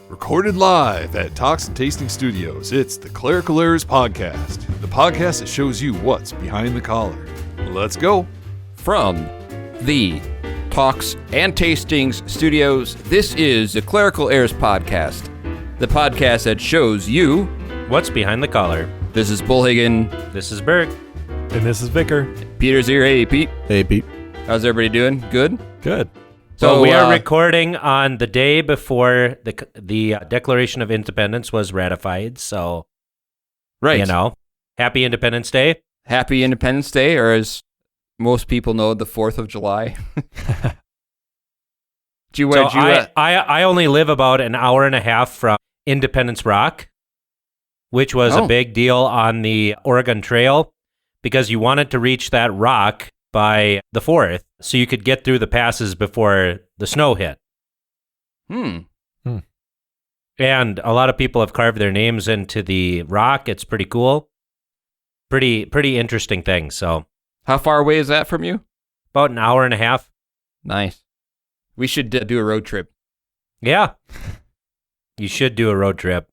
Recorded live at Talks and Tasting Studios, it's the Clerical Errors Podcast, the podcast that shows you what's behind the collar. Let's go. From the Talks and Tastings Studios, this is the Clerical Errors Podcast, the podcast that shows you what's behind the collar. This is Bullhagen. This is Berg. And this is Vicar. Peter's here. Hey, Pete. Hey, Pete. How's everybody doing? Good? Good. So we are recording on the day before the Declaration of Independence was ratified. So, right. You know, Happy Independence Day. Happy Independence Day, or as most people know, the 4th of July. I only live about an hour and a half from Independence Rock, which was a big deal on the Oregon Trail because you wanted to reach that rock by the 4th so you could get through the passes before the snow hit. And a lot of people have carved their names into the rock. It's pretty cool. Pretty interesting thing. So, how far away is that from you? About an hour and a half. Nice. We should do a road trip. Yeah. You should do a road trip.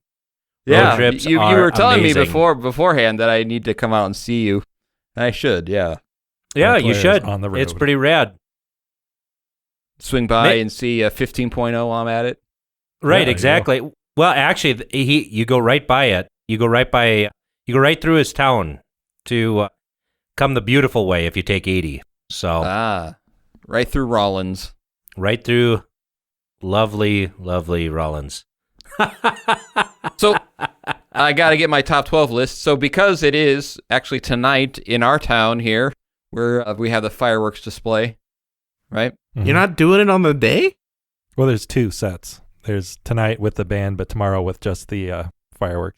Yeah, road trips you were telling amazing. me beforehand that I need to come out and see you. I should, yeah. Yeah, you should. On the road. It's pretty rad. Swing by and see a 15.0 while I'm at it. Right, Yeah, exactly. Well, actually, you go right by it. You go right through his town to come the beautiful way if you take 80. So right through Rollins. Right through lovely, lovely Rollins. So I got to get my top 12 list. So because it is actually tonight in our town here, where we have the fireworks display, right? You're not doing it on the day? Well, there's two sets. There's tonight with the band, but tomorrow with just the fireworks.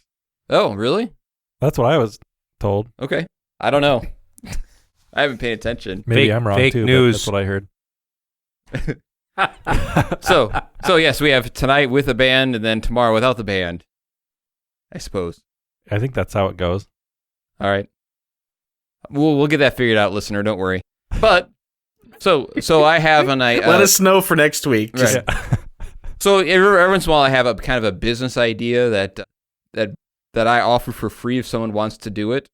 Oh, really? That's what I was told. Okay. I don't know. I haven't paid attention. Maybe I'm wrong fake too, news. but that's what I heard. So yes, we have tonight with the band and then tomorrow without the band, I suppose. I think that's how it goes. All right. We'll get that figured out, listener. Don't worry. But so I have let us know for next week. Right. So every once in a while, I have a kind of a business idea that I offer for free if someone wants to do it.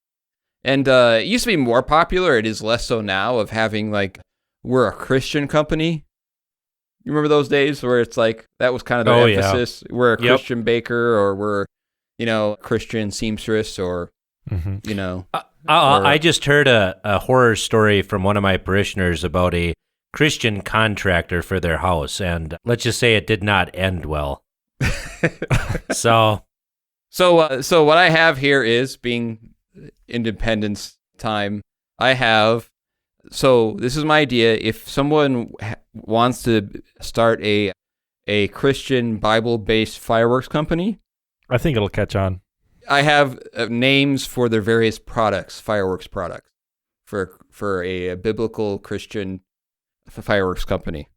And it used to be more popular. It is less so now. Of having we're a Christian company. You remember those days where it's like that was kind of the emphasis. Yeah. We're a Christian baker, or we're Christian seamstress, or I just heard a horror story from one of my parishioners about a Christian contractor for their house, and let's just say it did not end well. So what I have here is, being Independence time, this is my idea. If someone wants to start a Christian Bible-based fireworks company, I think it'll catch on. I have names for their various products, fireworks products, for a biblical Christian fireworks company.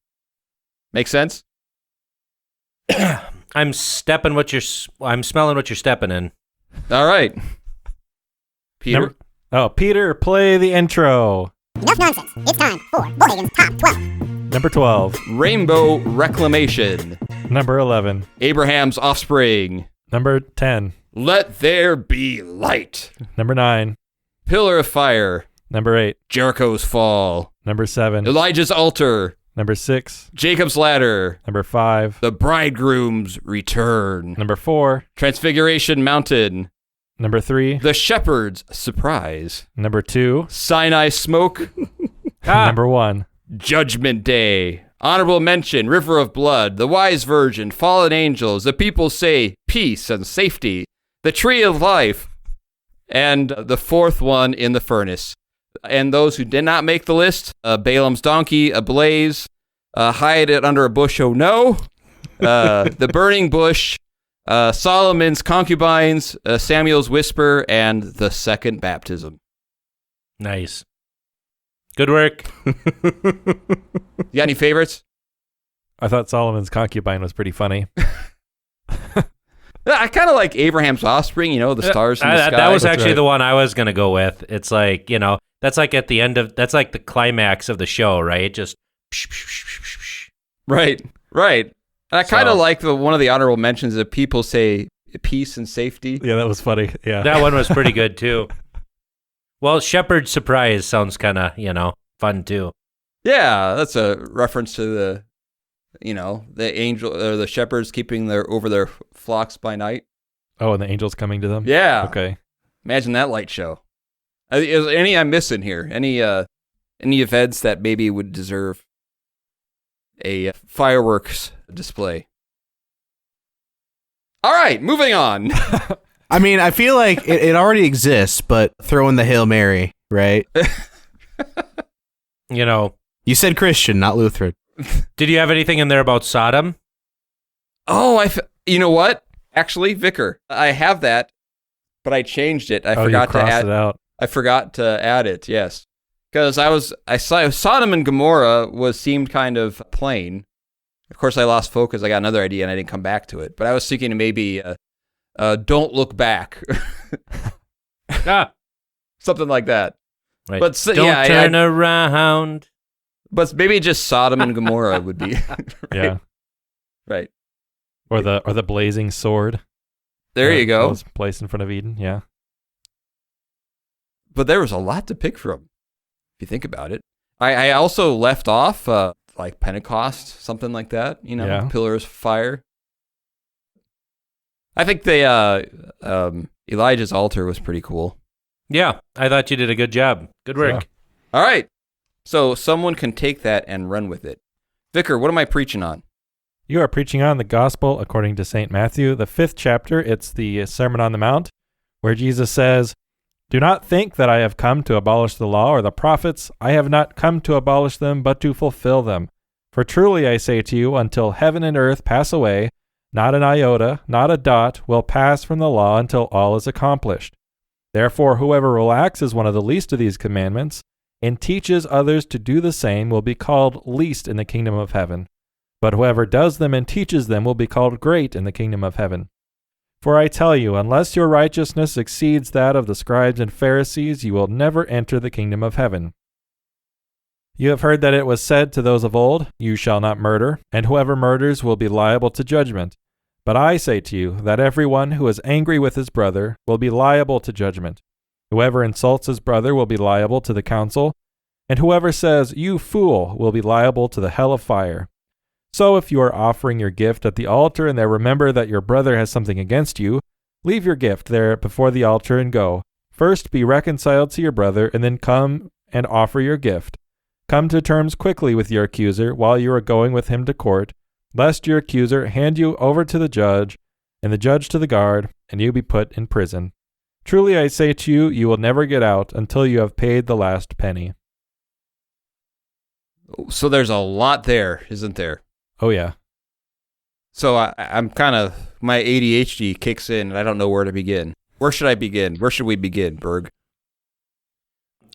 Make sense? I'm smelling what you're stepping in. All right. Peter? Peter, play the intro. Enough nonsense. It's time for Bullhagen's Top 12. Number 12. Rainbow Reclamation. Number 11. Abraham's Offspring. Number 10. Let There Be Light. Number 9. Pillar of Fire. Number 8. Jericho's Fall. Number 7. Elijah's Altar. Number 6. Jacob's Ladder. Number 5. The Bridegroom's Return. Number 4. Transfiguration Mountain. Number 3. The Shepherd's Surprise. Number 2. Sinai Smoke. Number 1. Judgment Day. Honorable Mention, River of Blood, The Wise Virgin, Fallen Angels, The People Say Peace and Safety, The Tree of Life, and the fourth one, In the Furnace. And those who did not make the list, Balaam's Donkey, Ablaze, Hide It Under a Bush, Oh No, The Burning Bush, Solomon's Concubines, Samuel's Whisper, and The Second Baptism. Nice. Good work. You got any favorites? I thought Solomon's Concubine was pretty funny. I kind of like Abraham's Offspring, the stars in the sky. That was actually the one I was going to go with. It's like, that's like at the end of, that's like the climax of the show, right? Just. Right. I kind of like one of the honorable mentions that people say peace and safety. Yeah, that was funny. Yeah. That one was pretty good, too. Well, shepherd's surprise sounds kind of, fun, too. Yeah, that's a reference to the angel or the shepherds keeping over their flocks by night. Oh, and the angels coming to them? Yeah. Okay. Imagine that light show. Is there any I'm missing here? Any events that maybe would deserve a fireworks display? All right, moving on. I mean, I feel like it already exists, but throw in the Hail Mary, right? You said Christian, not Lutheran. Did you have anything in there about Sodom? Oh, you know what? Actually, Vicar, I have that, but I changed it. I forgot to add it out. I forgot to add it. Yes, because I saw Sodom and Gomorrah seemed kind of plain. Of course, I lost focus. I got another idea, and I didn't come back to it. But I was thinking maybe "Don't Look Back," something like that. Right. But don't turn around. But maybe just Sodom and Gomorrah would be. Right? Yeah. Right. Or the blazing sword. There you go. That was placed in front of Eden. Yeah. But there was a lot to pick from, if you think about it. I also left off like Pentecost, something like that. Pillars of fire. I think Elijah's altar was pretty cool. Yeah, I thought you did a good job. Good work. Yeah. All right. So someone can take that and run with it. Vicar, what am I preaching on? You are preaching on the Gospel according to St. Matthew, the 5th chapter. It's the Sermon on the Mount, where Jesus says, "Do not think that I have come to abolish the law or the prophets. I have not come to abolish them, but to fulfill them. For truly I say to you, until heaven and earth pass away, not an iota, not a dot, will pass from the law until all is accomplished. Therefore, whoever relaxes one of the least of these commandments and teaches others to do the same will be called least in the kingdom of heaven. But whoever does them and teaches them will be called great in the kingdom of heaven. For I tell you, unless your righteousness exceeds that of the scribes and Pharisees, you will never enter the kingdom of heaven. You have heard that it was said to those of old, 'You shall not murder,' and whoever murders will be liable to judgment. But I say to you that everyone who is angry with his brother will be liable to judgment. Whoever insults his brother will be liable to the council, and whoever says, 'You fool,' will be liable to the hell of fire. So if you are offering your gift at the altar and there remember that your brother has something against you, leave your gift there before the altar and go. First be reconciled to your brother, and then come and offer your gift. Come to terms quickly with your accuser while you are going with him to court, lest your accuser hand you over to the judge, and the judge to the guard, and you be put in prison. Truly I say to you, you will never get out until you have paid the last penny." So there's a lot there, isn't there? Oh, yeah. So I'm kind of, my ADHD kicks in, and I don't know where to begin. Where should I begin? Where should we begin, Berg?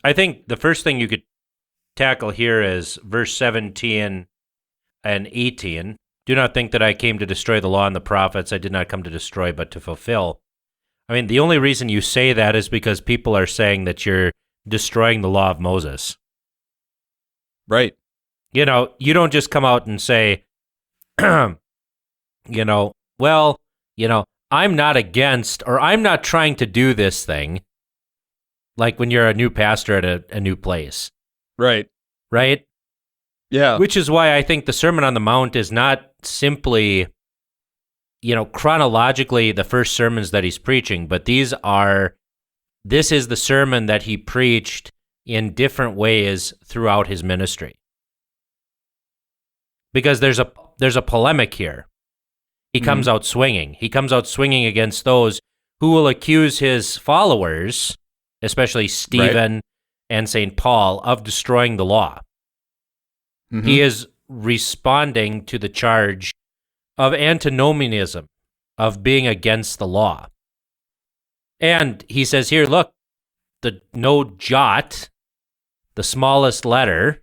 I think the first thing you could tackle here is verse 17 and 18. "Do not think that I came to destroy the law and the prophets. I did not come to destroy, but to fulfill." I mean, the only reason you say that is because people are saying that you're destroying the law of Moses. Right. You don't just come out and say, I'm not against, or I'm not trying to do this thing, like when you're a new pastor at a new place. Right. Right? Yeah. Which is why I think the Sermon on the Mount is not simply, chronologically the first sermons that he's preaching, but this is the sermon that he preached in different ways throughout his ministry. Because there's a polemic here. He comes out swinging. He comes out swinging against those who will accuse his followers, especially Stephen and St. Paul, of destroying the law. Mm-hmm. He is responding to the charge of antinomianism, of being against the law. And he says here, look, no jot, the smallest letter,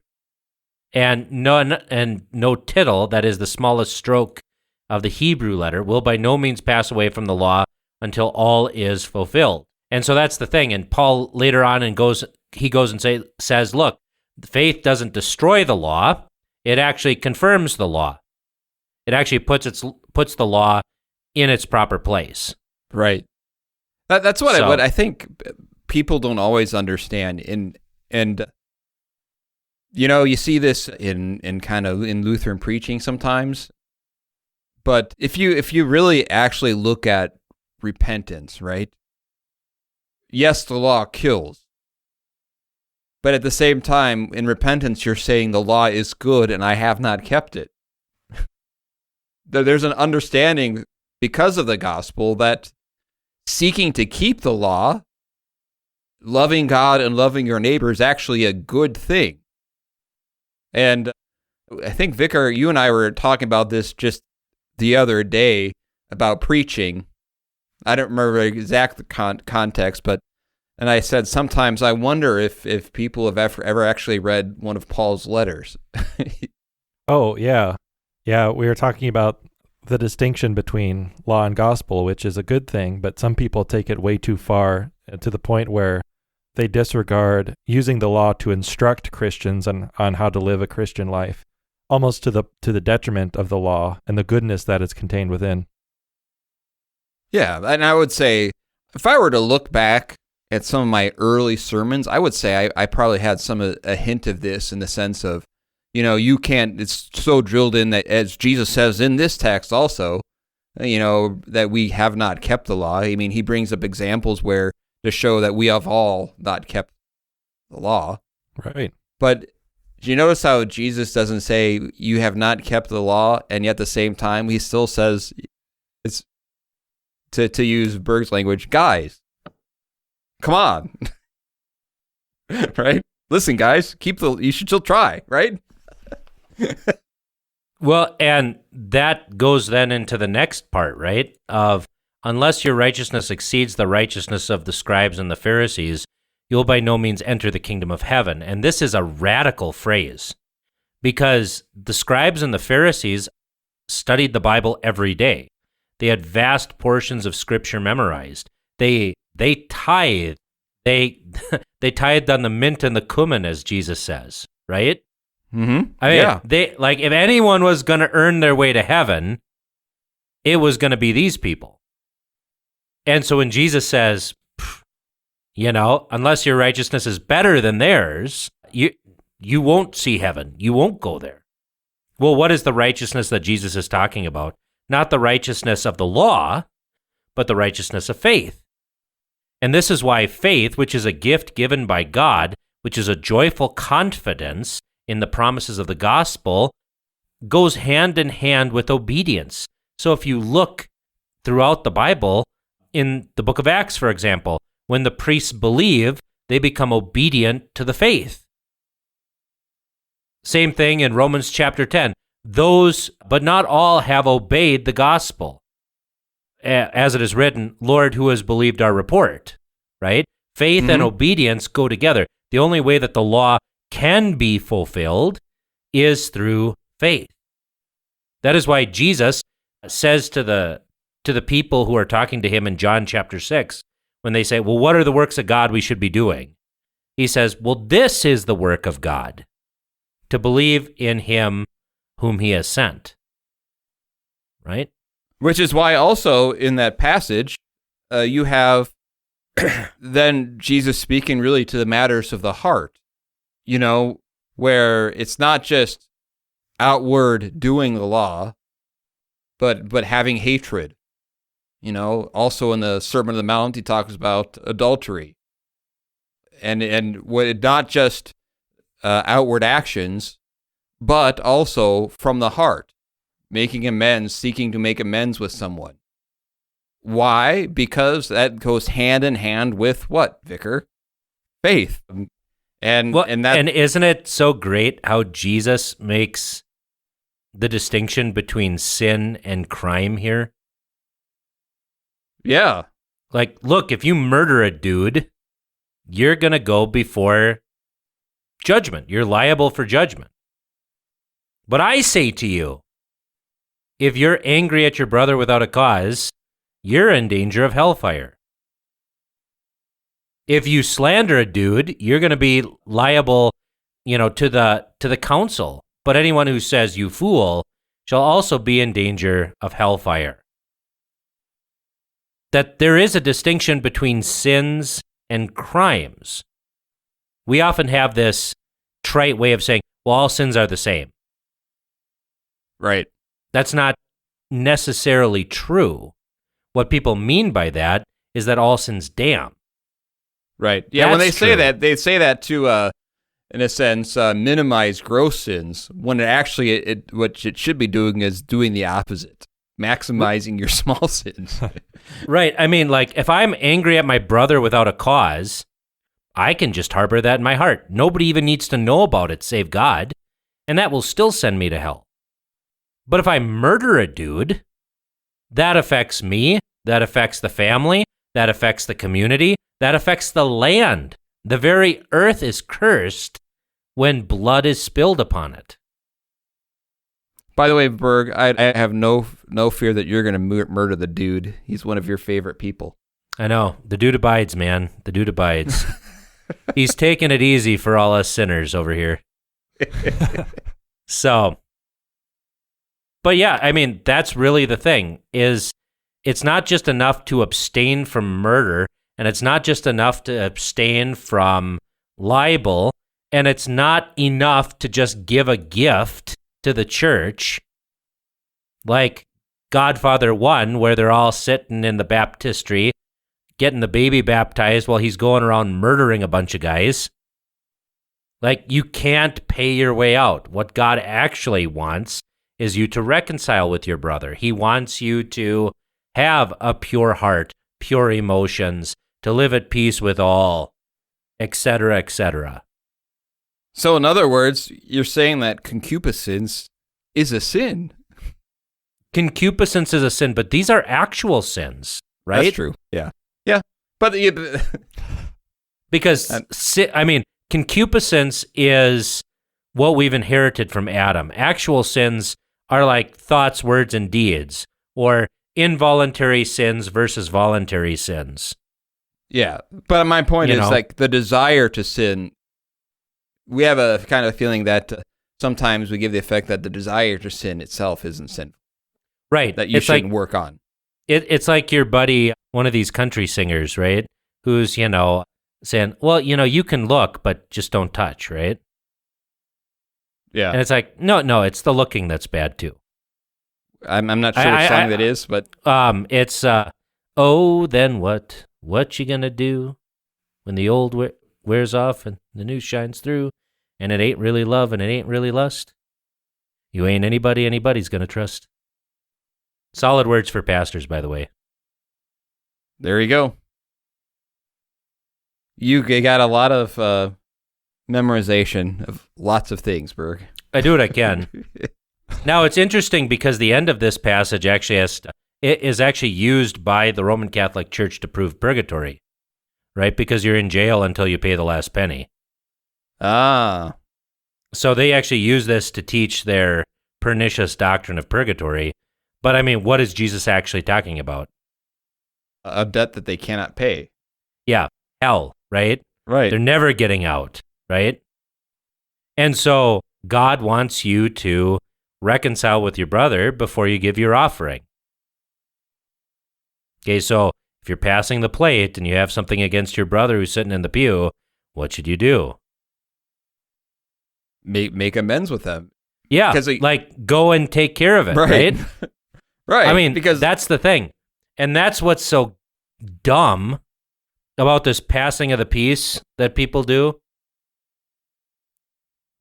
and no tittle, that is the smallest stroke of the Hebrew letter, will by no means pass away from the law until all is fulfilled. And so that's the thing. And Paul later on goes and says, look, faith doesn't destroy the law. It actually confirms the law. It actually puts the law in its proper place. Right. That's what I think people don't always understand. And you see this in kind of in Lutheran preaching sometimes. But if you really actually look at repentance, right? Yes, the law kills. But at the same time, in repentance, you're saying the law is good and I have not kept it. There's an understanding because of the gospel that seeking to keep the law, loving God and loving your neighbor is actually a good thing. And I think, Vicar, you and I were talking about this just the other day about preaching. I don't remember the exact context, and I said sometimes I wonder if people have ever actually read one of Paul's letters. Oh, yeah. Yeah, we were talking about the distinction between law and gospel, which is a good thing, but some people take it way too far to the point where they disregard using the law to instruct Christians on how to live a Christian life, almost to the detriment of the law and the goodness that is contained within. Yeah, and I would say if I were to look back at some of my early sermons, I would say I probably had a hint of this in the sense of, you can't, it's so drilled in that, as Jesus says in this text also, that we have not kept the law. I mean, he brings up examples where to show that we have all not kept the law. Right. But do you notice how Jesus doesn't say you have not kept the law, and yet at the same time he still says, it's to use Berg's language, guys, come on. Right? Listen, guys, you should still try, right? Well, and that goes then into the next part, right? Of unless your righteousness exceeds the righteousness of the scribes and the Pharisees, you'll by no means enter the kingdom of heaven. And this is a radical phrase because the scribes and the Pharisees studied the Bible every day. They had vast portions of scripture memorized. They tithed. They tithed on the mint and the cumin, as Jesus says, right? Mm-hmm. I mean, yeah. If anyone was going to earn their way to heaven, it was going to be these people. And so when Jesus says, unless your righteousness is better than theirs, you won't see heaven. You won't go there. Well, what is the righteousness that Jesus is talking about? Not the righteousness of the law, but the righteousness of faith. And this is why faith, which is a gift given by God, which is a joyful confidence in the promises of the gospel, goes hand in hand with obedience. So if you look throughout the Bible, in the book of Acts, for example, when the priests believe, they become obedient to the faith. Same thing in Romans chapter 10. Those, but not all, have obeyed the gospel. As it is written, Lord, who has believed our report, right? Faith and obedience go together. The only way that the law can be fulfilled is through faith. That is why Jesus says to the people who are talking to him in John chapter 6, when they say, well, what are the works of God we should be doing? He says, well, this is the work of God, to believe in him whom he has sent. Right? Which is why also in that passage, you have then Jesus speaking really to the matters of the heart, where it's not just outward doing the law, but having hatred. Also in the Sermon on the Mount, he talks about adultery. And what not just outward actions, but also from the heart, making amends, seeking to make amends with someone. Why? Because that goes hand in hand with what, Vicar? Faith. And isn't it so great how Jesus makes the distinction between sin and crime here? Yeah. Like, look, if you murder a dude, you're going to go before judgment. You're liable for judgment. But I say to you, if you're angry at your brother without a cause, you're in danger of hellfire. If you slander a dude, you're going to be liable, to the council. But anyone who says you fool shall also be in danger of hellfire. That there is a distinction between sins and crimes. We often have this trite way of saying, well, all sins are the same. Right. That's not necessarily true. What people mean by that is that all sins damn. Right. Yeah, when That's they say true. that, they say that to, in a sense, minimize gross sins, when it actually, what it should be doing is doing the opposite, maximizing your small sins. Right. I mean, like, if I'm angry at my brother without a cause, I can just harbor that in my heart. Nobody even needs to know about it save God, and that will still send me to hell. But if I murder a dude, that affects me, that affects the family, that affects the community, that affects the land. The very earth is cursed when blood is spilled upon it. By the way, Berg, I have no fear that you're going to murder the dude. He's one of your favorite people. I know. The dude abides, man. The dude abides. He's taking it easy for all us sinners over here. So, but yeah, I mean, that's really the thing, is it's not just enough to abstain from murder, and it's not just enough to abstain from libel, and it's not enough to just give a gift to the church, like Godfather 1, where they're all sitting in the baptistry, getting the baby baptized while he's going around murdering a bunch of guys. Like, you can't pay your way out. What God actually wants is you to reconcile with your brother. He wants you to have a pure heart, pure emotions, to live at peace with all, etc., etc. So, in other words, you're saying that concupiscence is a sin. Concupiscence is a sin, but these are actual sins, right? That's true. Yeah. Yeah. But Because, concupiscence is what we've inherited from Adam. Actual sins are like thoughts, words, and deeds, or involuntary sins versus voluntary sins. yeah. But my point You is, know? like, the desire to sin, we have a kind of feeling that sometimes we give the effect that the desire to sin itself isn't sinful, Right. that you It's shouldn't like, work on. It's like your buddy, one of these country singers, right? Who's, saying, well, you can look, but just don't touch, right? Yeah. And it's like, no, it's the looking that's bad too. I'm not sure which song that is, but It's, oh, then what? What you gonna do when the old wears off and the new shines through, and it ain't really love and it ain't really lust? You ain't anybody anybody's gonna trust. Solid words for pastors, by the way. there you go. You got a lot of memorization of lots of things, Berg. I do what I can. Now, it's interesting because the end of this passage actually it is actually used by the Roman Catholic Church to prove purgatory, right? Because you're in jail until you pay the last penny. Ah. So they actually use this to teach their pernicious doctrine of purgatory. But I mean, what is Jesus actually talking about? A debt that they cannot pay. Yeah, hell, right? Right. They're never getting out, right? And so God wants you to reconcile with your brother before you give your offering. Okay, so if you're passing the plate and you have something against your brother who's sitting in the pew, what should you do? Make amends with them. Yeah, like go and take care of it, right? Right. I mean, because that's the thing. And that's what's so dumb about this passing of the peace that people do.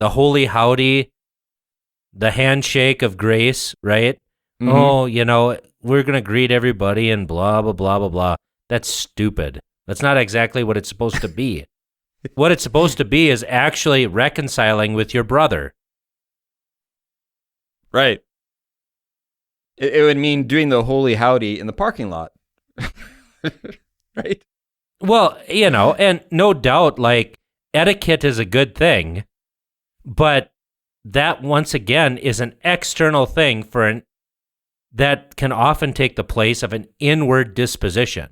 The holy howdy, the handshake of grace, right? Mhm. Oh, we're going to greet everybody and blah, blah, blah, blah, blah. That's stupid. That's not exactly what it's supposed to be. What it's supposed to be is actually reconciling with your brother. Right. It would mean doing the holy howdy in the parking lot. Right? Well, and no doubt, like, etiquette is a good thing, but that, once again, is an external thing that can often take the place of an inward disposition.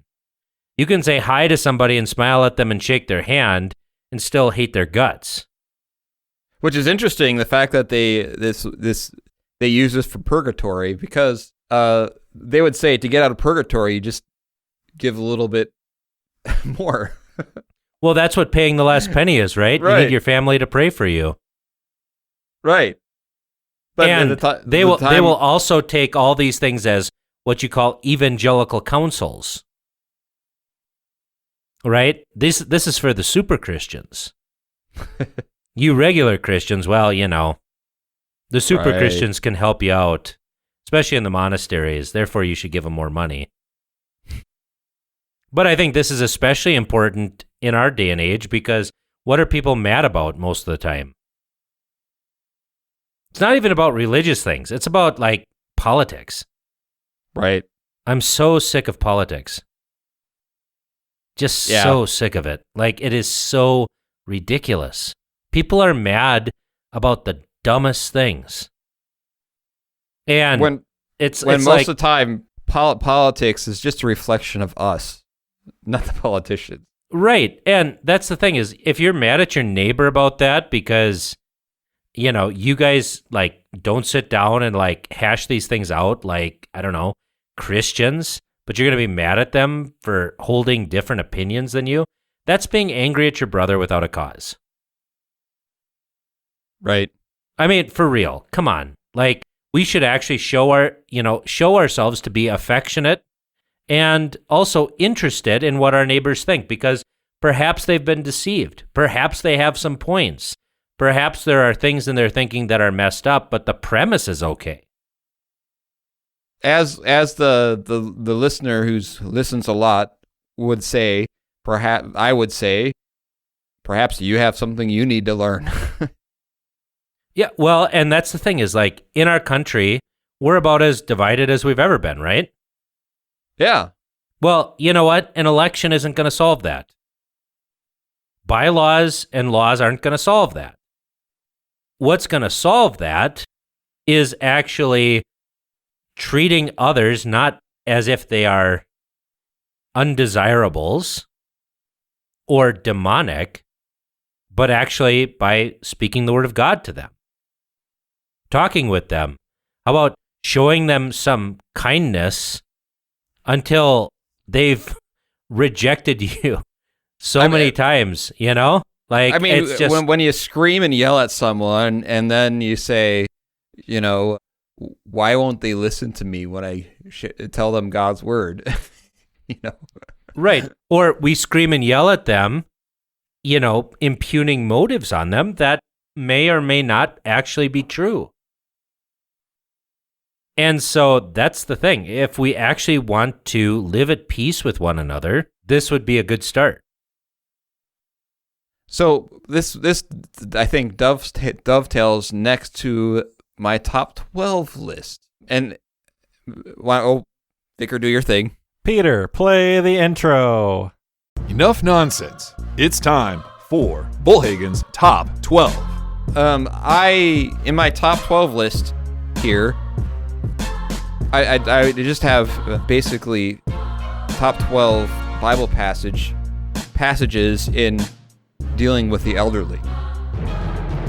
You can say hi to somebody and smile at them and shake their hand and still hate their guts. Which is interesting, the fact that this they use this for purgatory because they would say to get out of purgatory, you just give a little bit more. Well, that's what paying the last penny is, right? You need your family to pray for you. Right. But and they will also take all these things as what you call evangelical counsels. Right? This is for the super Christians. You regular Christians, well, the super Christians can help you out, especially in the monasteries. Therefore, you should give them more money. But I think this is especially important in our day and age because what are people mad about most of the time? It's not even about religious things. It's about, politics. Right. I'm so sick of politics. Just so sick of it. It is so ridiculous. People are mad about the dumbest things. And when most of the time, politics is just a reflection of us, not the politicians. Right. And that's the thing is, if you're mad at your neighbor about that because, you guys, don't sit down and, hash these things out, I don't know, Christians, but you're going to be mad at them for holding different opinions than you, that's being angry at your brother without a cause. Right. I mean, for real, come on. We should actually show ourselves to be affectionate and also interested in what our neighbors think, because perhaps they've been deceived. Perhaps they have some points. Perhaps there are things in their thinking that are messed up, but the premise is okay. As the listener who listens a lot would say, perhaps you have something you need to learn. Yeah, well, and that's the thing is, in our country, we're about as divided as we've ever been, right? Yeah. Well, you know what? An election isn't going to solve that. Bylaws and laws aren't going to solve that. What's going to solve that is actually treating others not as if they are undesirables or demonic, but actually by speaking the word of God to them. Talking with them. How about showing them some kindness until they've rejected you many times, it's just, when you scream and yell at someone and then you say, why won't they listen to me when I tell them God's word? Right. Or we scream and yell at them, impugning motives on them that may or may not actually be true. And so that's the thing. If we actually want to live at peace with one another, this would be a good start. So this I think dovetails next to my top 12 list. And Vicar, do your thing. Peter, play the intro. Enough nonsense. It's time for Bullhagen's Top 12. In my top 12 list here, I just have basically top 12 Bible passages in dealing with the elderly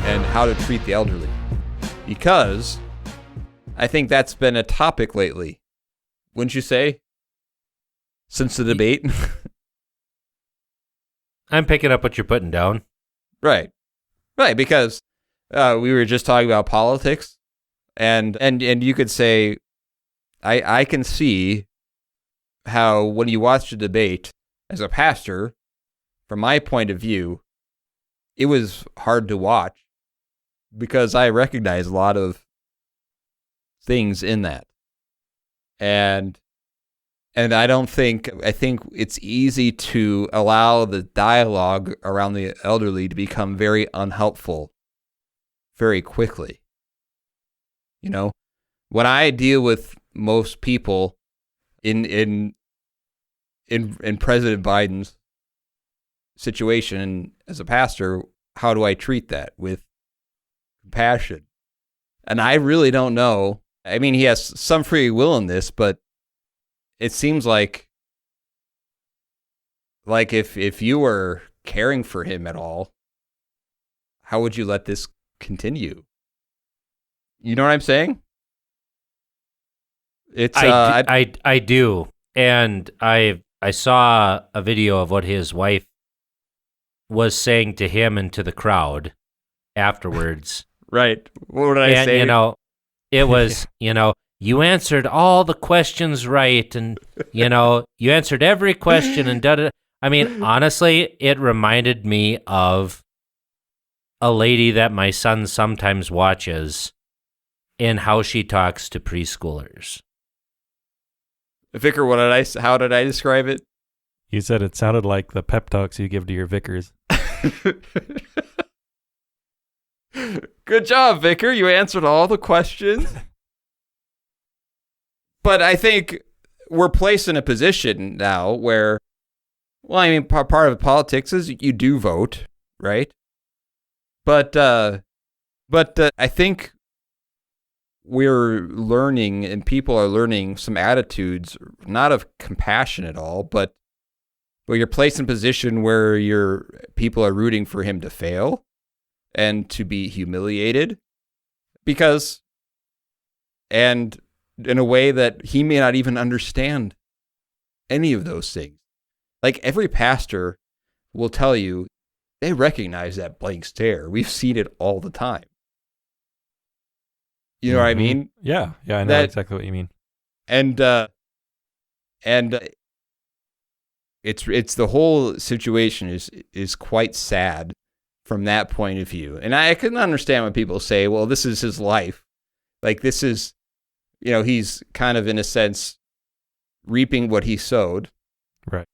and how to treat the elderly, because I think that's been a topic lately, wouldn't you say? Since the debate. I'm picking up what you're putting down. Right, because we were just talking about politics, and you could say, I can see how when you watch the debate as a pastor, from my point of view, it was hard to watch because I recognize a lot of things in that. And I think it's easy to allow the dialogue around the elderly to become very unhelpful very quickly. When I deal with most people in President Biden's situation as a pastor, how do I treat that? With compassion. And I really don't know. I mean, he has some free will in this, but it seems like if you were caring for him at all, how would you let this continue? You know what I'm saying? It's I do, and I saw a video of what his wife was saying to him and to the crowd afterwards. right. What did I say? It was, you answered all the questions right, and you answered every question and da. I mean, honestly, it reminded me of a lady that my son sometimes watches in how she talks to preschoolers. Vicar, how did I describe it? You said it sounded like the pep talks you give to your vicars. Good job, Vicar. You answered all the questions. But I think we're placed in a position now where, well, I mean, part of politics is you do vote, right? But I think we're learning, and people are learning some attitudes, not of compassion at all, but you're placed in a position where your people are rooting for him to fail and to be humiliated and in a way that he may not even understand any of those things. Like every pastor will tell you, they recognize that blank stare. We've seen it all the time. You know what I mean? Yeah, I know exactly what you mean. And it's the whole situation is quite sad from that point of view. And I can understand when people say, well, this is his life. Like this is, he's kind of in a sense reaping what he sowed. Right.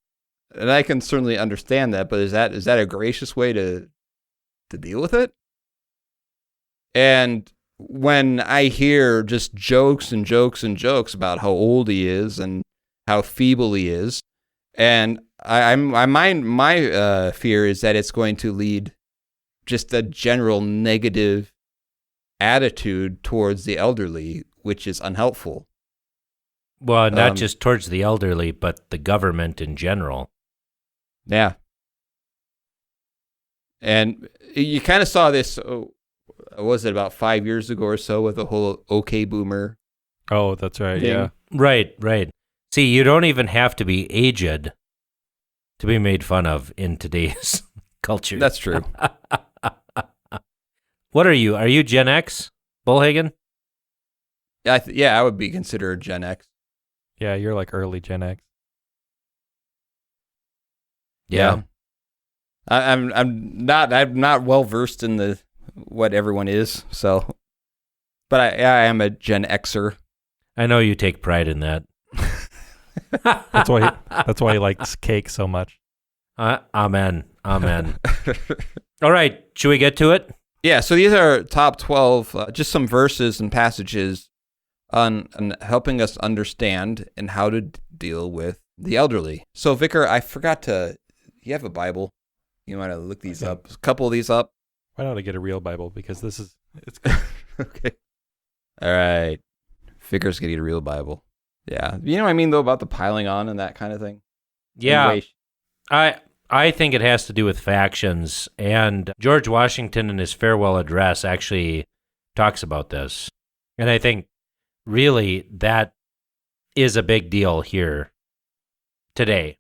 And I can certainly understand that, but is that a gracious way to deal with it? And when I hear just jokes and jokes and jokes about how old he is and how feeble he is, and my fear is that it's going to lead just a general negative attitude towards the elderly, which is unhelpful. Well, not just towards the elderly, but the government in general. Yeah. And you kind of saw this, was it about 5 years ago or so, with the whole OK Boomer? Oh, that's right, thing. yeah. Right. See, you don't even have to be aged to be made fun of in today's culture. That's true. What are you? Are you Gen X, Bullhagen? Yeah, I would be considered Gen X. Yeah, you're like early Gen X. Yeah. I'm not well versed in what everyone is, so, but I am a Gen Xer. I know you take pride in that. That's why he likes cake so much. Amen. All right, should we get to it? Yeah, so these are top 12, just some verses and passages on helping us understand and how to deal with the elderly. So, Vicar, I forgot to. You have a Bible? You want to look these up? A couple of these up. Why don't I get a real Bible? Because it's okay. All right. Vicar's gonna get a real Bible. Yeah. You know what I mean, though, about the piling on and that kind of thing? Yeah. Anyway. I think it has to do with factions, and George Washington in his farewell address actually talks about this. And I think really that is a big deal here today,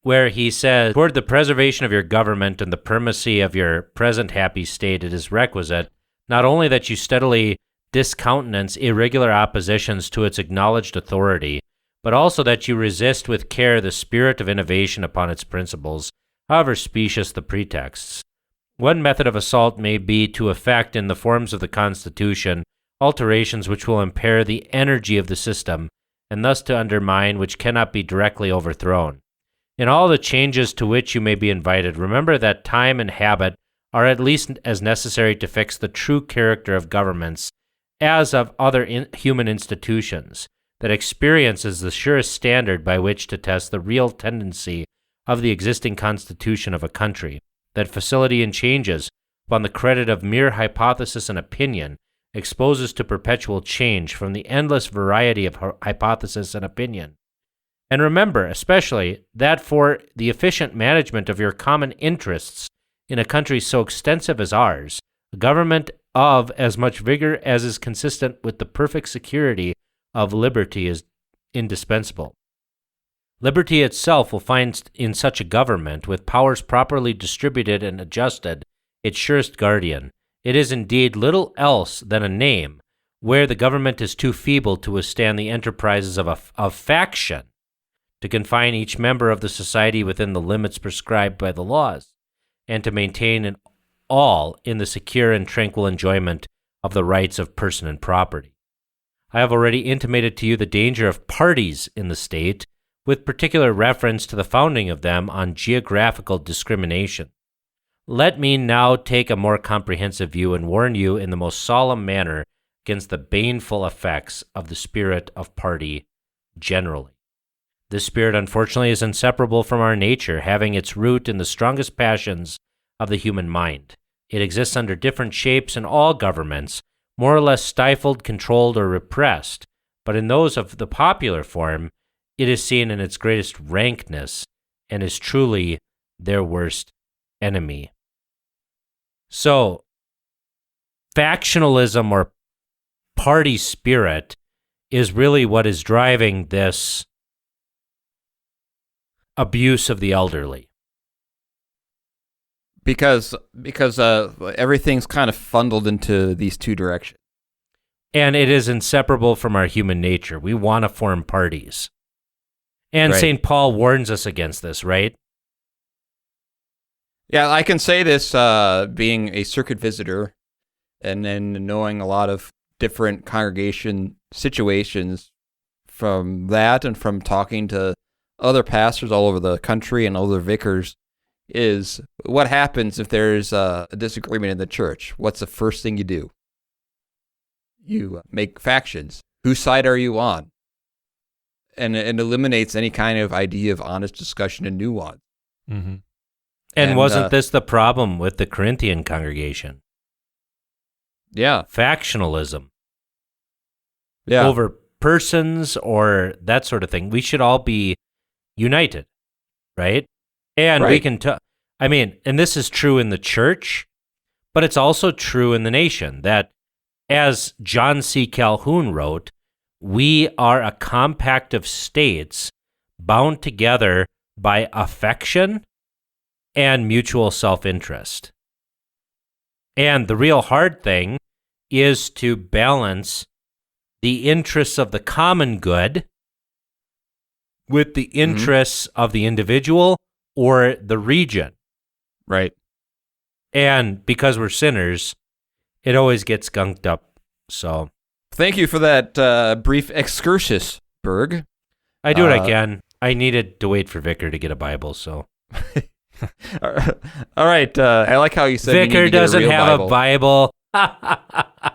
where he says, toward the preservation of your government and the primacy of your present happy state, it is requisite not only that you steadily discountenance irregular oppositions to its acknowledged authority, but also that you resist with care the spirit of innovation upon its principles, however specious the pretexts. One method of assault may be to effect in the forms of the Constitution alterations which will impair the energy of the system, and thus to undermine which cannot be directly overthrown. In all the changes to which you may be invited, remember that time and habit are at least as necessary to fix the true character of governments as of other human institutions, that experience is the surest standard by which to test the real tendency of the existing constitution of a country, that facility in changes, upon the credit of mere hypothesis and opinion, exposes to perpetual change from the endless variety of hypothesis and opinion. And remember, especially, that for the efficient management of your common interests in a country so extensive as ours, a government of as much vigor as is consistent with the perfect security of liberty is indispensable. Liberty itself will find in such a government, with powers properly distributed and adjusted, its surest guardian. It is indeed little else than a name, where the government is too feeble to withstand the enterprises of faction, to confine each member of the society within the limits prescribed by the laws, and to maintain all in the secure and tranquil enjoyment of the rights of person and property. I have already intimated to you the danger of parties in the state, with particular reference to the founding of them on geographical discrimination. Let me now take a more comprehensive view and warn you in the most solemn manner against the baneful effects of the spirit of party generally. This spirit, unfortunately, is inseparable from our nature, having its root in the strongest passions of the human mind. It exists under different shapes in all governments, more or less stifled, controlled, or repressed, but in those of the popular form, it is seen in its greatest rankness and is truly their worst enemy. So, factionalism or party spirit is really what is driving this abuse of the elderly. Because everything's kind of funneled into these two directions. And it is inseparable from our human nature. We want to form parties. And Right. St. Paul warns us against this, right? Yeah, I can say this being a circuit visitor and then knowing a lot of different congregation situations from that and from talking to other pastors all over the country and other vicars is what happens if there's a disagreement in the church. What's the first thing you do? You make factions. Whose side are you on? And it eliminates any kind of idea of honest discussion and nuance. Mm-hmm. And wasn't this the problem with the Corinthian congregation? Yeah. Factionalism. Yeah. Over persons or that sort of thing. We should all be united, right? And we Right. can and this is true in the church, but it's also true in the nation that, as John C. Calhoun wrote, we are a compact of states bound together by affection and mutual self-interest. And the real hard thing is to balance the interests of the common good with the interests of the individual or the region. Right. And because we're sinners, it always gets gunked up. So Thank you for that brief excursus, Berg. I do what I can. I needed to wait for Vicar to get a Bible, so. All right. I like how you said you need Vicar to get doesn't a real have Bible. a Bible.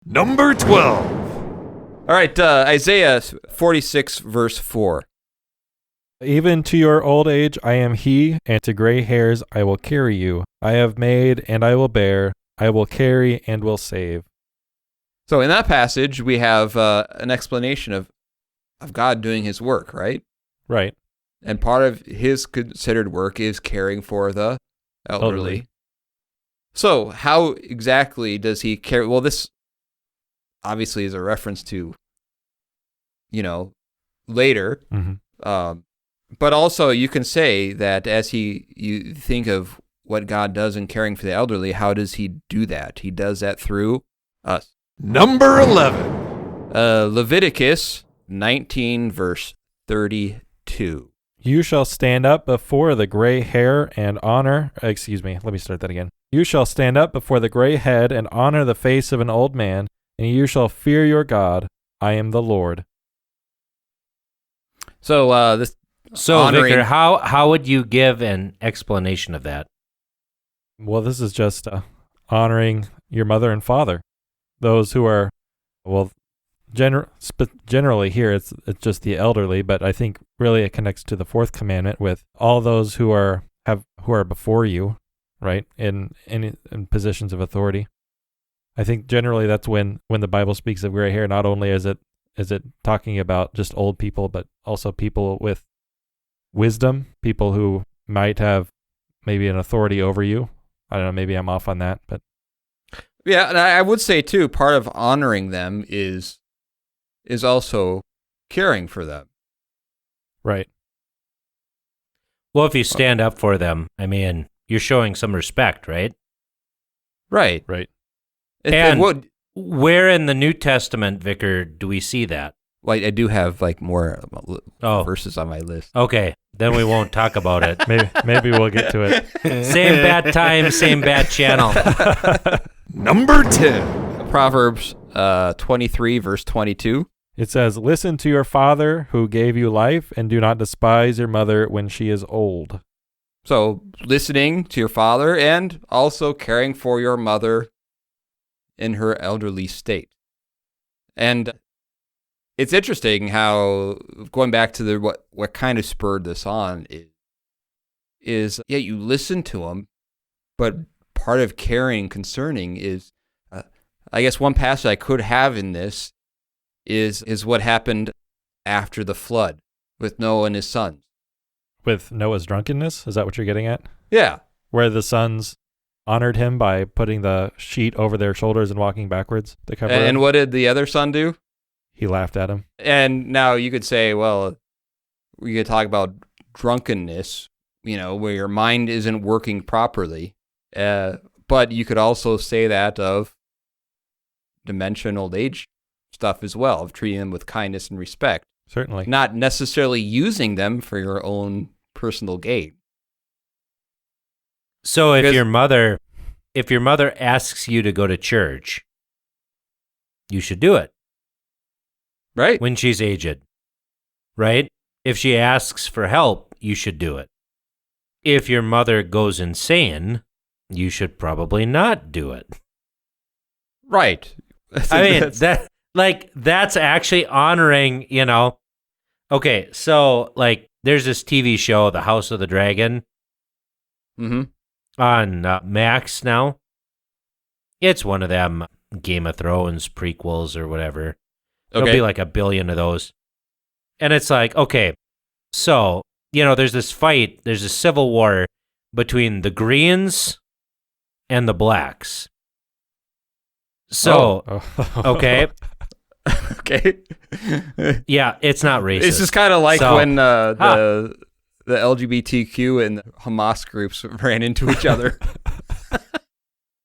Number 12. All right. Isaiah 46, verse 4. Even to your old age I am he, and to gray hairs I will carry you. I have made, and I will bear. I will carry, and will save. So in that passage, we have an explanation of God doing his work, right? Right. And part of his considered work is caring for the elderly. So how exactly does he care? Well, this obviously is a reference to, later. Mm-hmm. But also you can say that as you think of what God does in caring for the elderly, how does he do that? He does that through us. Number 11. Leviticus 19, verse 32. You shall stand up before the gray hair and honor. Excuse me. Let me start that again. You shall stand up before the gray head and honor the face of an old man, and you shall fear your God. I am the Lord. So honoring... Vicar, how would you give an explanation of that? Well, this is just honoring your mother and father. Those who are, generally here it's just the elderly, but I think really it connects to the fourth commandment with all those who are before you, right, in positions of authority. I think generally that's when the Bible speaks of gray hair, not only is it talking about just old people, but also people with wisdom, people who might have maybe an authority over you. I don't know, maybe I'm off on that, but Yeah, and I would say too, part of honoring them is also caring for them. Right. Well, if you stand up for them, I mean, you're showing some respect, right? Right. Right. And where in the New Testament, Vicar, do we see that? Well, I do have like more verses on my list. Okay, then we won't talk about it. Maybe we'll get to it. Same bad time, same bad channel. Number 10. Proverbs 23, verse 22. It says, "Listen to your father who gave you life, and do not despise your mother when she is old." So listening to your father and also caring for your mother in her elderly state. And it's interesting how, going back to what kind of spurred this on is you listen to them, but part of caring, concerning is, I guess one passage I could have in this is what happened after the flood with Noah and his sons. With Noah's drunkenness? Is that what you're getting at? Yeah. Where the sons honored him by putting the sheet over their shoulders and walking backwards to cover And him? what did the other son do? He laughed at him. And now you could say, well, we could talk about drunkenness, where your mind isn't working properly. But you could also say that of dementia and old age stuff as well, of treating them with kindness and respect. Certainly. Not necessarily using them for your own personal gain. So if your mother asks you to go to church, you should do it. Right. When she's aged, right? If she asks for help, you should do it. If your mother goes insane, you should probably not do it. Right. I mean, that's actually honoring, Okay, so there's this TV show, The House of the Dragon, on Max now. It's one of them Game of Thrones prequels or whatever. There'll be like 1 billion of those. And it's like, okay, so, there's this fight, there's a civil war between the Greens and the Blacks. So, okay. Okay. Yeah, it's not racist. It's just kind of like when the LGBTQ and the Hamas groups ran into each other.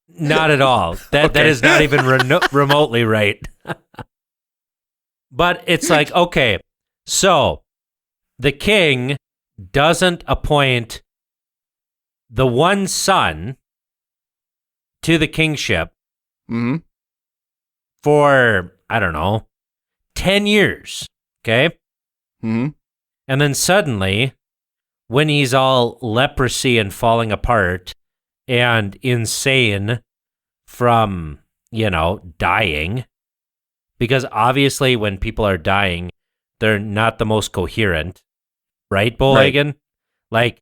Not at all. That is not even remotely right. But it's like, okay, so the king doesn't appoint the one son to the kingship for, I don't know, 10 years, okay? Mm-hmm. And then suddenly, when he's all leprosy and falling apart and insane from, dying, because obviously when people are dying, they're not the most coherent, right, Bowlegan? Right. Like,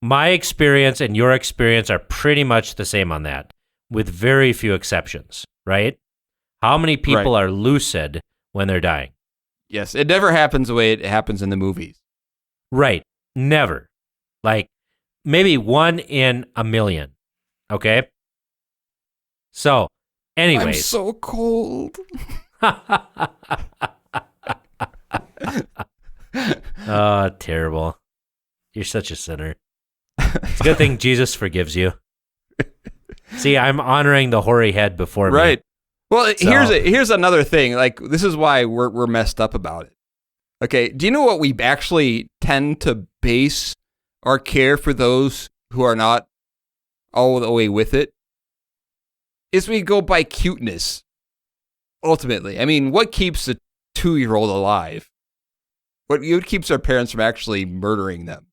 my experience and your experience are pretty much the same on that, with very few exceptions, right? How many people are lucid when they're dying? Yes, it never happens the way it happens in the movies. Right, never. Like, maybe 1 in 1,000,000, okay? So, anyways. I'm so cold. Oh, terrible. You're such a sinner. It's a good thing Jesus forgives you. See, I'm honoring the hoary head before me. Right. Well, here's another thing. Like, this is why we're messed up about it. Okay, do you know what we actually tend to base our care for those who are not all the way with it? Is we go by cuteness, ultimately. I mean, what keeps a 2-year-old alive? What keeps our parents from actually murdering them?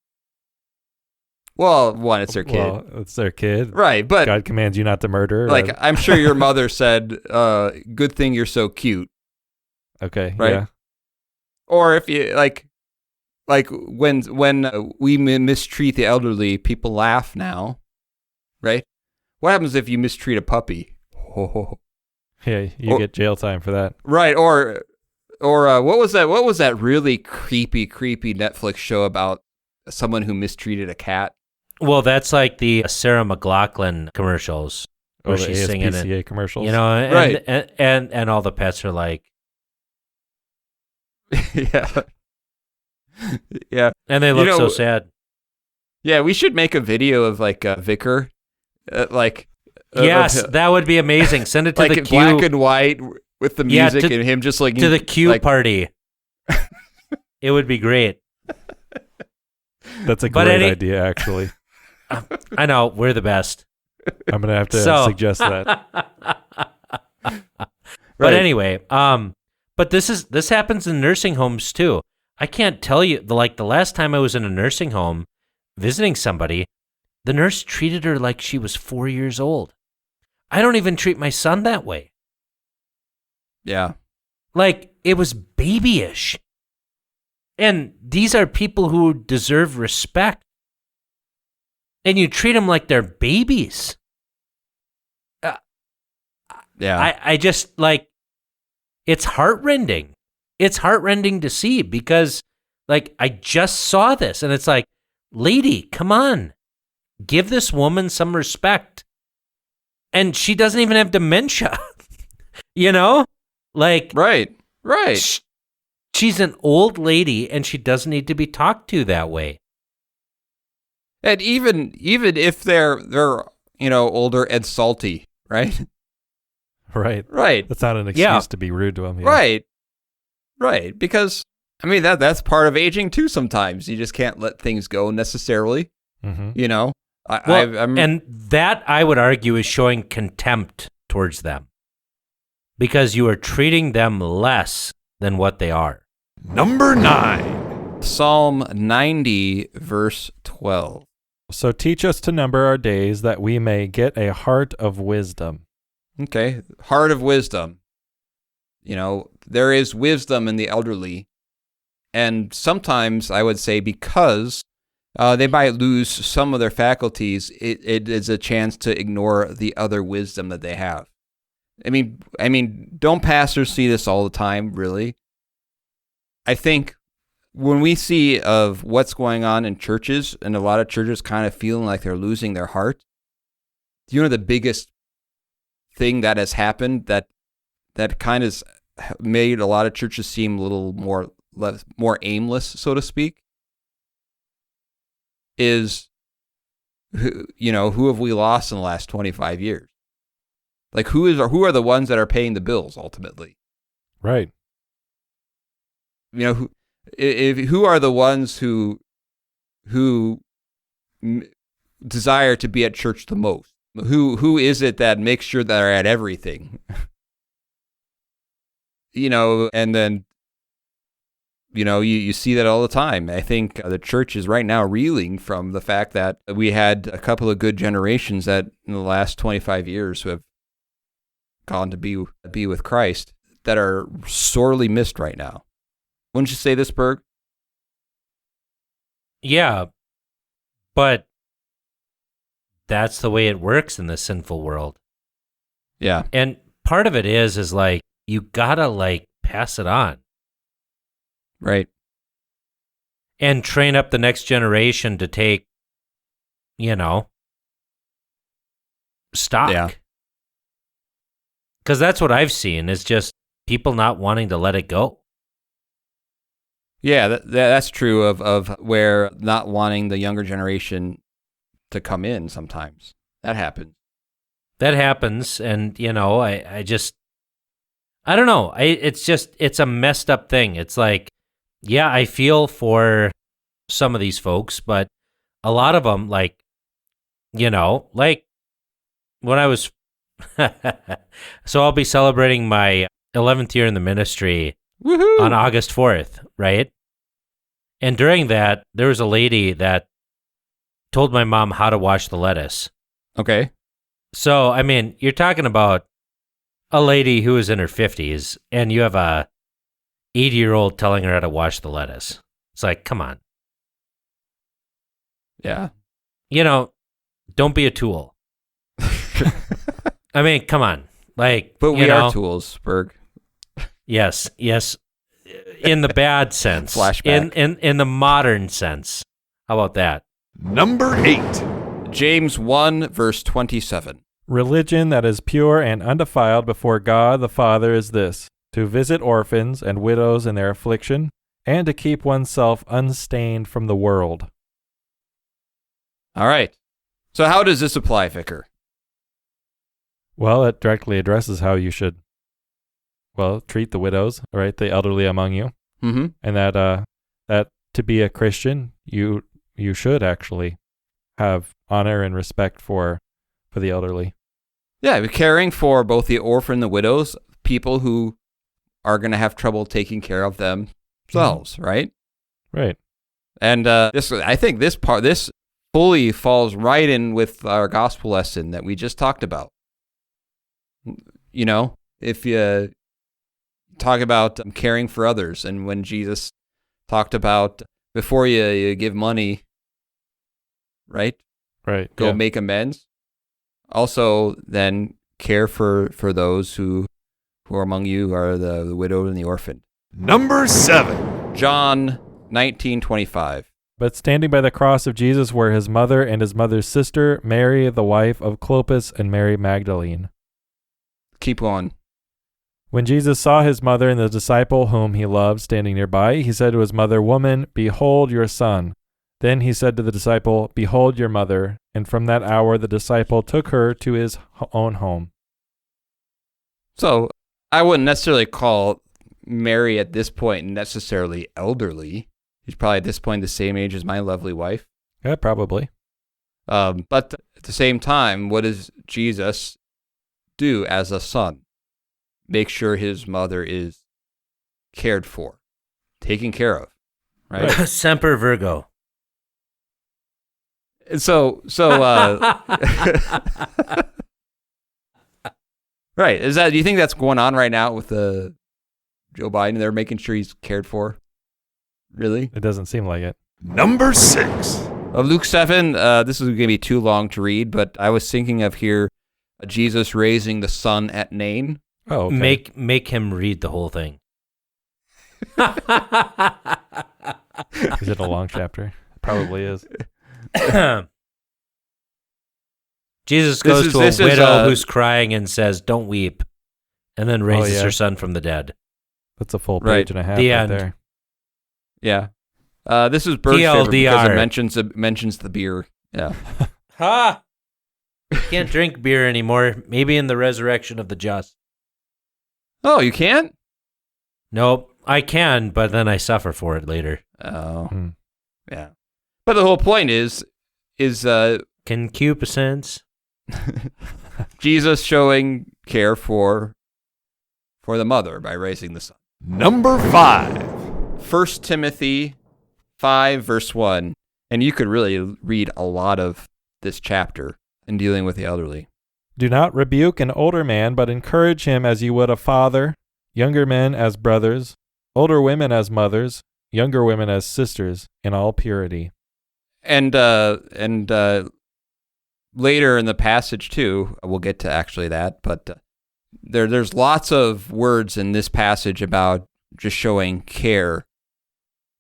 Well, one, it's their kid. Well, it's their kid. Right, but God commands you not to murder. Like, I'm sure your mother said, good thing you're so cute. Okay, right? Yeah. Or if you, like when we mistreat the elderly, people laugh now, right? What happens if you mistreat a puppy? Oh. Yeah, you get jail time for that. Right, or what was that? What was that really creepy Netflix show about someone who mistreated a cat? Well, that's like the Sarah McLachlan commercials. Oh, where the she's singing ASPCA it. commercials. You know, and, Right. and all the pets are like, Yeah. Yeah. and they You look know, so sad. Yeah, we should make a video of like Vicar, like Yes, that would be amazing. Send it to like the black Q and white with the Yeah, music to- and him just like to the Q like, party. It would be great. That's a But great any- idea, actually. I know we're the best. I'm gonna have to So- suggest that. But Right. anyway, but this happens in nursing homes too. I can't tell you the last time I was in a nursing home visiting somebody, the nurse treated her like she was 4 years old. I don't even treat my son that way. Yeah. Like it was babyish. And these are people who deserve respect. And you treat them like they're babies. Yeah. I just like, it's heartrending. It's heartrending to see because, like, I just saw this and it's like, lady, come on, give this woman some respect. And she doesn't even have dementia, you know? Like, Right. she's an old lady and she doesn't need to be talked to that way. And even if they're older and salty, right? Right. Right. That's not an excuse Yeah. to be rude to them. Right. Because I mean that's part of aging too. Sometimes you just can't let things go necessarily. Mm-hmm. You know. Well, and that I would argue is showing contempt towards them because you are treating them less than what they are. Number 9. Psalm 90 verse 12. So teach us to number our days that we may get a heart of wisdom. Okay, heart of wisdom. You know, there is wisdom in the elderly, and sometimes I would say because they might lose some of their faculties, it is a chance to ignore the other wisdom that they have. I mean, don't pastors see this all the time, really? I think when we see of what's going on in churches, and a lot of churches kind of feeling like they're losing their heart, you know, the biggest thing that has happened that kind of made a lot of churches seem a little more aimless, so to speak, is who have we lost in the last 25 years? Like who are the ones that are paying the bills ultimately? Right. You know, who are the ones who desire to be at church the most? Who is it that makes sure that they're at everything? You know, and then, you know, you see that all the time. I think the church is right now reeling from the fact that we had a couple of good generations that in the last 25 years who have gone to be with Christ that are sorely missed right now. Wouldn't you say this, Berg? Yeah, but that's the way it works in the sinful world. Yeah. And part of it is like, you gotta like pass it on Right. and train up the next generation to take, stock. Yeah. Because that's what I've seen is just people not wanting to let it go. Yeah, that's true of where not wanting the younger generation to come in sometimes. That happens. That happens, and I don't know. It's a messed up thing. It's like, yeah, I feel for some of these folks, but a lot of them, like when I was, so I'll be celebrating my 11th year in the ministry Woohoo! on August 4th, right? And during that, there was a lady that told my mom how to wash the lettuce. Okay. So, I mean, you're talking about a lady who is in her 50s, and you have a 80-year-old telling her how to wash the lettuce. It's like, come on. Yeah. Don't be a tool. I mean, come on. Like, But we are tools, Berg. Yes. In the bad sense. Flashback. In the modern sense. How about that? Number 8. James 1, verse 27. Religion that is pure and undefiled before God the Father is this, to visit orphans and widows in their affliction, and to keep oneself unstained from the world. All right. So how does this apply, Vicar? Well, it directly addresses how you should, treat the widows, right, the elderly among you, Mm-hmm. and that to be a Christian, you should actually have honor and respect for the elderly. Yeah, we're caring for both the orphan and the widows, people who are going to have trouble taking care of themselves, right? Right. And I think this fully falls right in with our gospel lesson that we just talked about. You know, if you talk about caring for others, and when Jesus talked about before you give money, right? Right. Go make amends. Also, then care for those who are among you are the widowed and the orphan. Number 7. John 19:25. But standing by the cross of Jesus were his mother and his mother's sister, Mary, the wife of Clopas, and Mary Magdalene. Keep on. When Jesus saw his mother and the disciple whom he loved standing nearby, he said to his mother, "Woman, behold your son." Then he said to the disciple, "Behold your mother." And from that hour the disciple took her to his own home. So I wouldn't necessarily call Mary at this point necessarily elderly. She's probably at this point the same age as my lovely wife. Yeah, probably. But at the same time, what does Jesus do as a son? Make sure his mother is cared for, taken care of, right? Semper Virgo. So, right. Do you think that's going on right now with Joe Biden? They're making sure he's cared for? Really? It doesn't seem like it. Number 6. Luke 7, this is going to be too long to read, but I was thinking of here Jesus raising the son at Nain. Oh, okay. Make him read the whole thing. Is it a long chapter? Probably is. Jesus goes to a widow who's crying and says, "Don't weep," and then raises her son from the dead. That's a full page and a half The right end. there. Yeah. This is Bert's favorite because TLDR. it mentions the beer. Yeah. Ha! Can't drink beer anymore. Maybe in the resurrection of the just. Oh, you can't? Nope, I can, but then I suffer for it later. Oh. Hmm. Yeah. But the whole point is Concupiscence. Jesus showing care for the mother by raising the son. Number 5. 1 Timothy 5, verse 1. And you could really read a lot of this chapter in dealing with the elderly. Do not rebuke an older man, but encourage him as you would a father, younger men as brothers, older women as mothers, younger women as sisters, in all purity. And later in the passage too, we'll get to actually that, but there's lots of words in this passage about just showing care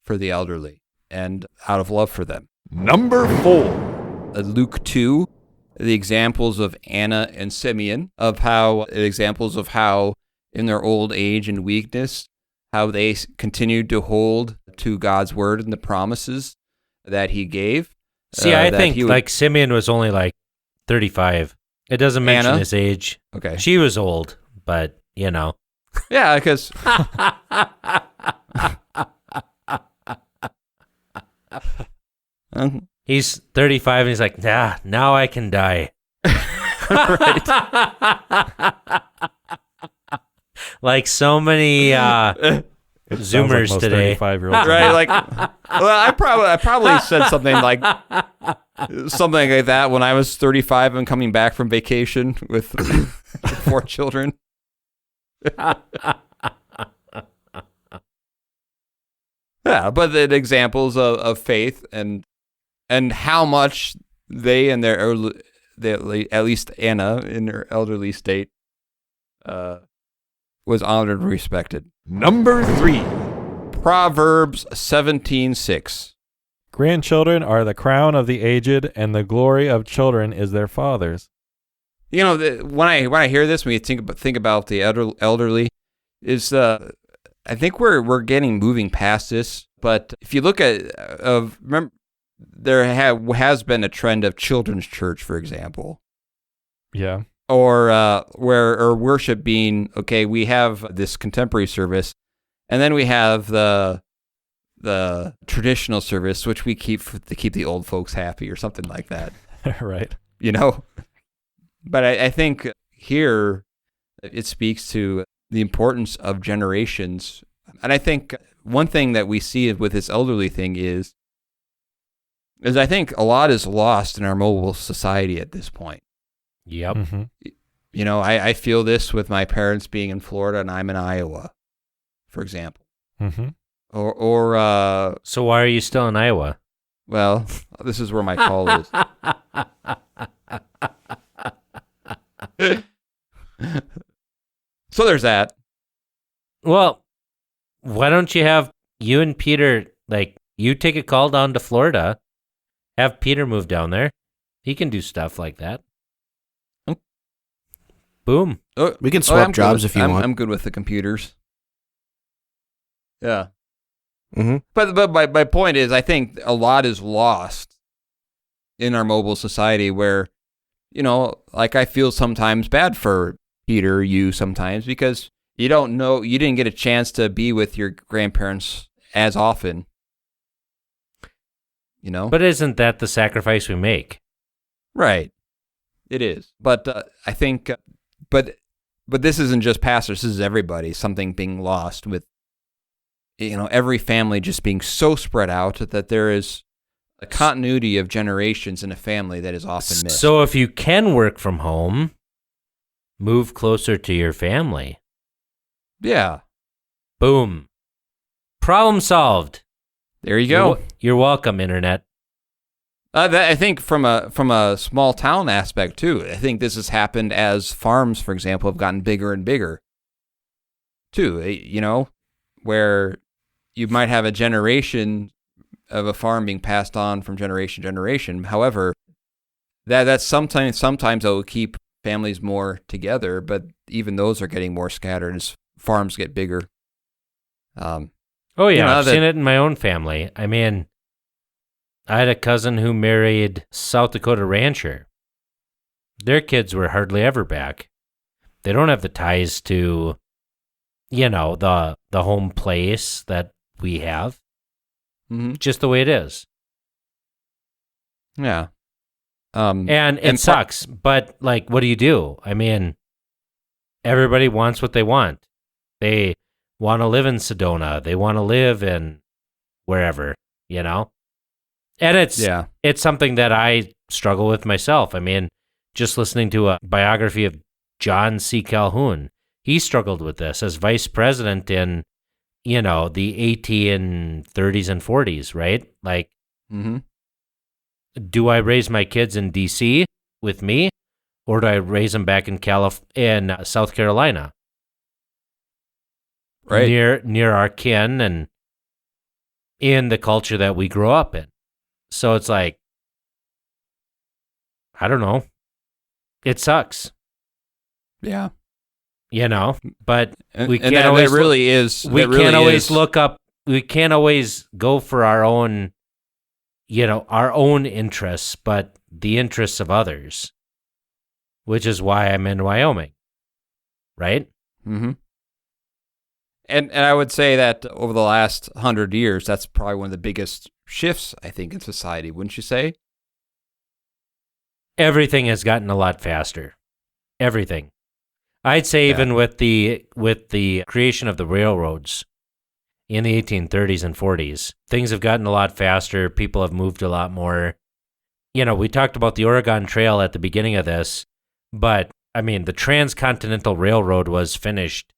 for the elderly and out of love for them. Number 4. Luke 2, the examples of Anna and Simeon, examples of how in their old age and weakness, how they continued to hold to God's word and the promises that he gave. See, I think Simeon was only like 35. It doesn't mention Anna? his age. Okay. She was old, but you know. Yeah, because He's 35 and he's like, now I can die. Like so many Zoomers most today. 35-year-olds. right, like, well, I probably said something like that when I was 35 and coming back from vacation with 4 children. Yeah, but the examples of faith and how much they and their at least Anna in her elderly state was honored and respected. Number 3. Proverbs 17:6. Grandchildren are the crown of the aged, and the glory of children is their fathers. You know, when I hear this, when you think about the elderly, is I think we're getting moving past this. But if you look at remember, there has been a trend of children's church, for example. Yeah. Or where worship being, okay, we have this contemporary service, and then we have the traditional service, which we keep to keep the old folks happy or something like that. Right. You know? But I think here it speaks to the importance of generations. And I think one thing that we see with this elderly thing is I think a lot is lost in our mobile society at this point. Yep. Mm-hmm. You know, I feel this with my parents being in Florida and I'm in Iowa, for example. Mm-hmm. Or So why are you still in Iowa? well, this is where my call is. So there's that. Well, why don't you have you and Peter, like, you take a call down to Florida, have Peter move down there. He can do stuff like that. Boom. We can swap I'm jobs if you want. I'm good with the computers. Yeah. Mm-hmm. But my point is, I think a lot is lost in our mobile society where, you know, like I feel sometimes bad for Peter, you sometimes, because you didn't get a chance to be with your grandparents as often. You know? But isn't that the sacrifice we make? Right. It is. But I think, but this isn't just pastors, this is everybody, something being lost with, you know, every family just being so spread out that there is a continuity of generations in a family that is often missed. So if you can work from home, move closer to your family. Yeah. Boom. Problem solved. There you go. You're welcome, Internet. I think from a small town aspect too. I think this has happened as farms, for example, have gotten bigger and bigger. Too, you know, where you might have a generation of a farm being passed on from generation to generation. However, that's sometimes it will keep families more together, but even those are getting more scattered as farms get bigger. Oh yeah, you know, I've seen it in my own family. I mean, I had a cousin who married South Dakota rancher. Their kids were hardly ever back. They don't have the ties to, you know, the home place that we have. Mm-hmm. Just the way it is. Yeah. And it sucks, but like, what do? I mean, everybody wants what they want. They want to live in Sedona. They want to live in wherever, you know? And it's something that I struggle with myself. I mean, just listening to a biography of John C. Calhoun, he struggled with this as vice president in, you know, the 1830s and 40s, right? Like, mm-hmm. Do I raise my kids in D.C. with me, or do I raise them back in South Carolina? Right. Near our kin and in the culture that we grew up in. So it's like, I don't know. It sucks. Yeah. You know, but we can't that always really is. We can't always look up. We can't always go for our own, you know, our own interests, but the interests of others, which is why I'm in Wyoming. Right? Mm-hmm. And I would say that over the last 100 years, that's probably one of the biggest shifts, I think, in society, wouldn't you say? Everything has gotten a lot faster. Everything. I'd say even with the creation of the railroads in the 1830s and 40s, things have gotten a lot faster. People have moved a lot more. You know, we talked about the Oregon Trail at the beginning of this, but I mean, the Transcontinental Railroad was finished,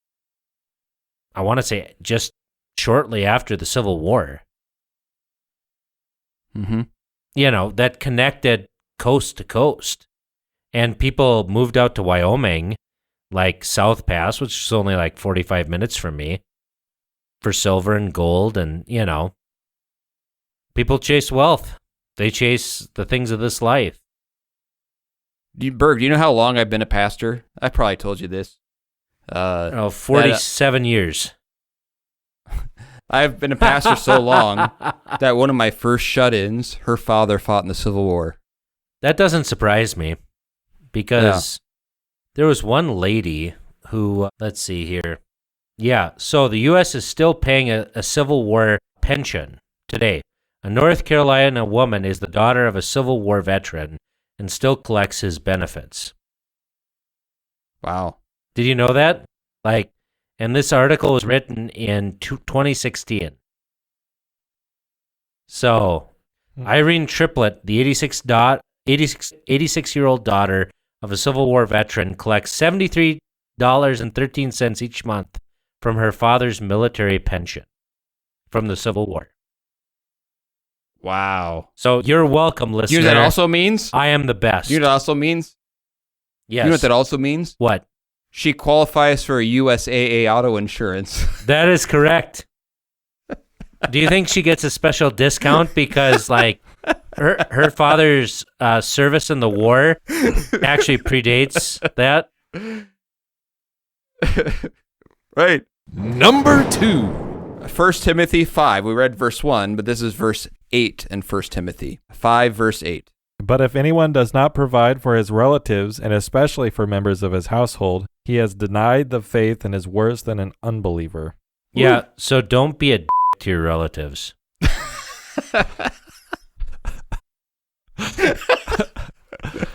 I want to say, just shortly after the Civil War. Mm-hmm. You know, that connected coast to coast. And people moved out to Wyoming, like South Pass, which is only like 45 minutes from me, for silver and gold. And, you know, people chase wealth. They chase the things of this life. Berg, do you know how long I've been a pastor? I probably told you this. 47 years. I've been a pastor so long that one of my first shut-ins, her father fought in the Civil War. That doesn't surprise me because there was one lady who, let's see here. Yeah, so the U.S. is still paying a Civil War pension today. A North Carolina woman is the daughter of a Civil War veteran and still collects his benefits. Wow. Did you know that? And this article was written in 2016. So, Irene Triplett, the 86-year-old daughter of a Civil War veteran, collects $73.13 each month from her father's military pension from the Civil War. Wow. So you're welcome, listener. You know what that also means? I am the best. You know what that also means? Yes. You know what that also means? What? She qualifies for a USAA auto insurance. That is correct. Do you think she gets a special discount because, her father's service in the war actually predates that? Right. Number 2. 1 Timothy 5. We read verse 1, but this is verse 8 in 1 Timothy 5, verse 8. But if anyone does not provide for his relatives, and especially for members of his household, he has denied the faith and is worse than an unbeliever. Yeah, so don't be a to your relatives.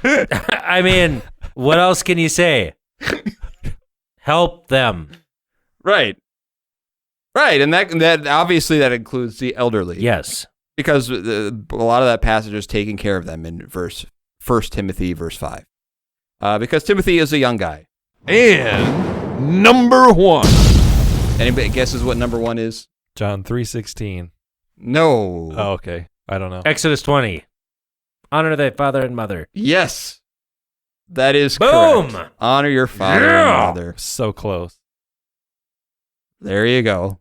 I mean, what else can you say? Help them. Right. Right, and that obviously that includes the elderly. Yes. Because a lot of that passage is taking care of them in 1 Timothy verse 5. Because Timothy is a young guy. And number 1. Anybody guesses what number 1 is? John 3:16. No. Oh, okay. I don't know. Exodus 20. Honor thy father and mother. Yes. That is Boom! correct. Honor your father and mother. So close. There you go.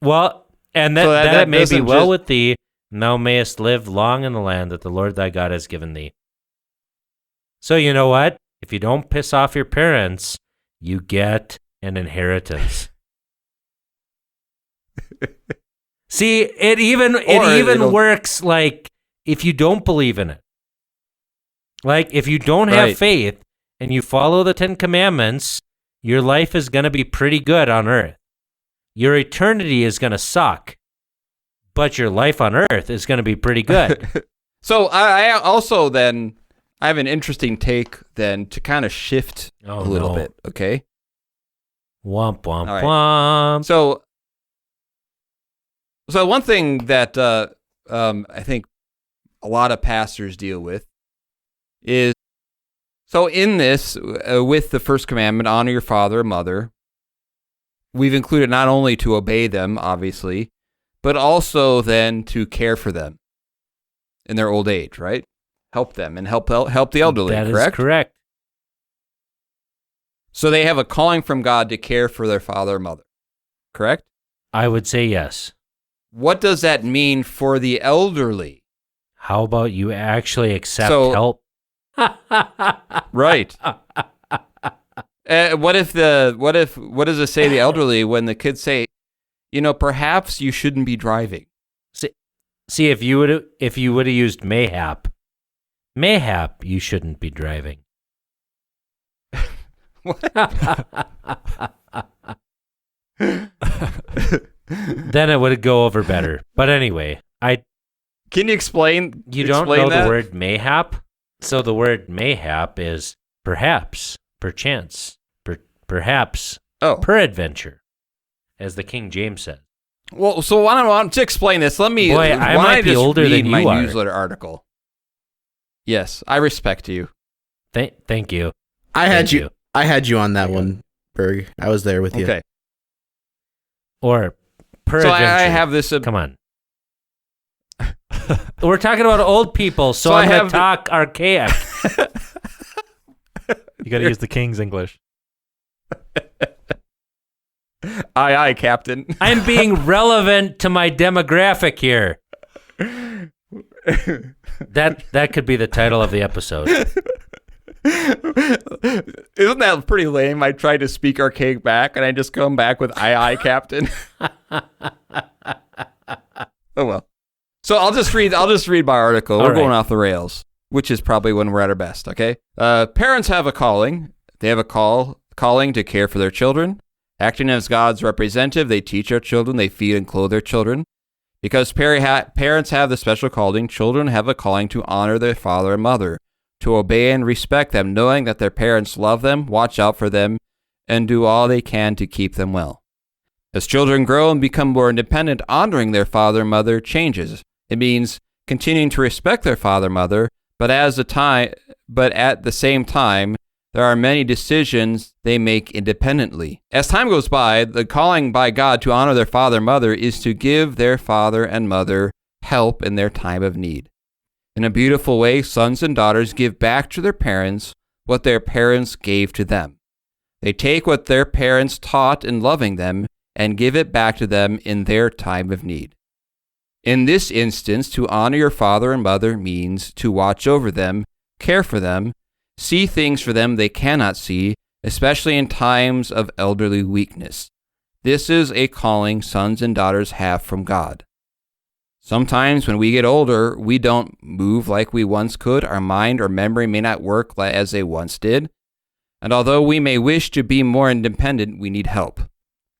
Well, and So that that it may be doesn't well just- with thee, and thou mayest live long in the land that the Lord thy God has given thee. So you know what? If you don't piss off your parents, you get an inheritance. See, it even it'll- works if you don't believe in it. If you don't have Right. faith and you follow the 10 Commandments, your life is going to be pretty good on earth. Your eternity is going to suck, but your life on earth is going to be pretty good. So I also then, I have an interesting take then to kind of shift a little bit, okay? Womp, womp, All right. womp. So one thing that I think a lot of pastors deal with is, so in this, with the first commandment, honor your father and mother, we've included not only to obey them, obviously, but also then to care for them in their old age, right? Help them and help the elderly, That correct? is correct. So they have a calling from God to care for their father or mother, correct? I would say yes. What does that mean for the elderly? How about you actually accept So- help? Right. What does it say to the elderly when the kids say, perhaps you shouldn't be driving? See, if you would have used mayhap, you shouldn't be driving. Then it would go over better. But anyway, Can you explain? you don't explain know that? the word mayhap? So the word mayhap is perhaps, perchance, perhaps, Oh, peradventure, as the King James said. well. So why don't to explain this? Let me. Boy, I why might don't be just older read than my you are. newsletter article. Yes, I respect you. Thank you. I had Thank you. I had you on that one, Berg. I was there with you. Okay. Or So peradventure. I have this. Come on. We're talking about old people, so So I I'm going have to talk archaic. You got to use the King's English. Aye, Captain. I'm being relevant to my demographic here. That could be the title of the episode. Isn't that pretty lame? I tried to speak archaic back, and I just come back with aye, Captain. Oh, well. So I'll just read my article. We're going off the rails, which is probably when we're at our best, okay? Parents have a calling. They have a calling to care for their children. Acting as God's representative, they teach their children, they feed and clothe their children. Because parents have the special calling, children have a calling to honor their father and mother, to obey and respect them, knowing that their parents love them, watch out for them, and do all they can to keep them well. As children grow and become more independent, honoring their father and mother changes. It means continuing to respect their father and mother, but at the same time, there are many decisions they make independently. As time goes by, the calling by God to honor their father and mother is to give their father and mother help in their time of need. In a beautiful way, sons and daughters give back to their parents what their parents gave to them. They take what their parents taught in loving them and give it back to them in their time of need. In this instance, to honor your father and mother means to watch over them, care for them, see things for them they cannot see, especially in times of elderly weakness. This is a calling sons and daughters have from God. Sometimes when we get older, we don't move like we once could. Our mind or memory may not work as they once did. And although we may wish to be more independent, we need help.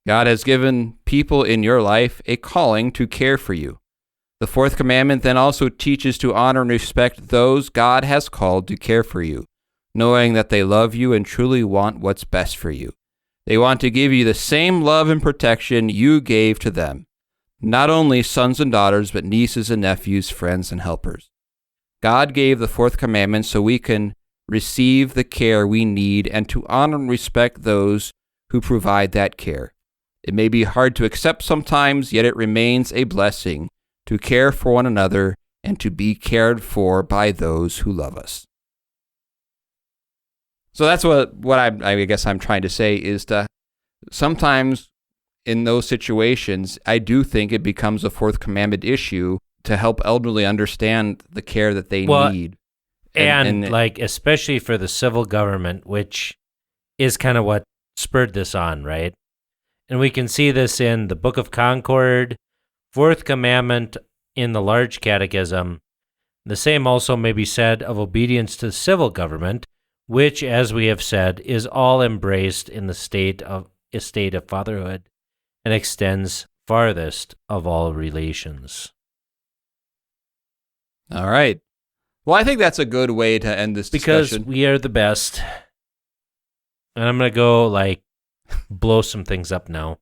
God has given people in your life a calling to care for you. The fourth commandment then also teaches to honor and respect those God has called to care for you, knowing that they love you and truly want what's best for you. They want to give you the same love and protection you gave to them. Not only sons and daughters, but nieces and nephews, friends and helpers. God gave the fourth commandment so we can receive the care we need and to honor and respect those who provide that care. It may be hard to accept sometimes, yet it remains a blessing to care for one another and to be cared for by those who love us. So that's what I guess I'm trying to say is that sometimes in those situations, I do think it becomes a fourth commandment issue to help elderly understand the care that they need. And like, especially for the civil government, which is kind of what spurred this on, right? And we can see this in the Book of Concord, fourth commandment in the Large Catechism. The same also may be said of obedience to civil government, which, as we have said, is all embraced in the estate of fatherhood and extends farthest of all relations. All right. Well, I think that's a good way to end this discussion. Because we are the best. And I'm going to go, blow some things up now.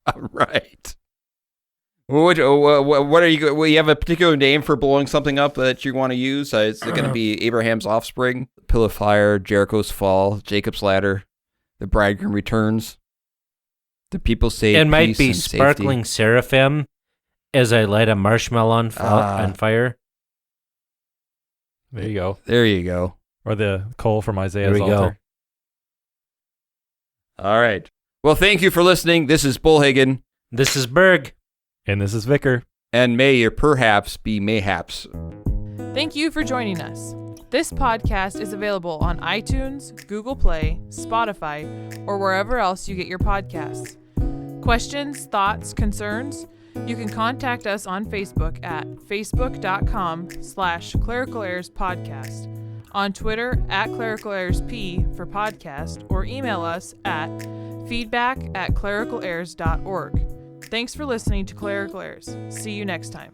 All right. What are you? Well, you have a particular name for blowing something up that you want to use? Is it going to be Abraham's offspring, Pillar of Fire, Jericho's fall, Jacob's ladder, the bridegroom returns? The people say it might peace be and sparkling safety. seraphim as I light a marshmallow on fire. There you go. There you go. Or the coal from Isaiah's There we go. altar. All right. Well, thank you for listening. This is Bullhagen. This is Berg. And this is Vicar. And may your perhaps be mayhaps. Thank you for joining us. This podcast is available on iTunes, Google Play, Spotify, or wherever else you get your podcasts. Questions, thoughts, concerns? You can contact us on Facebook at facebook.com/Clerical Errors Podcast, on Twitter at Clerical Errors P for podcast, or email us at feedback@clericalerrors.org. Thanks for listening to Clerical Errors. See you next time.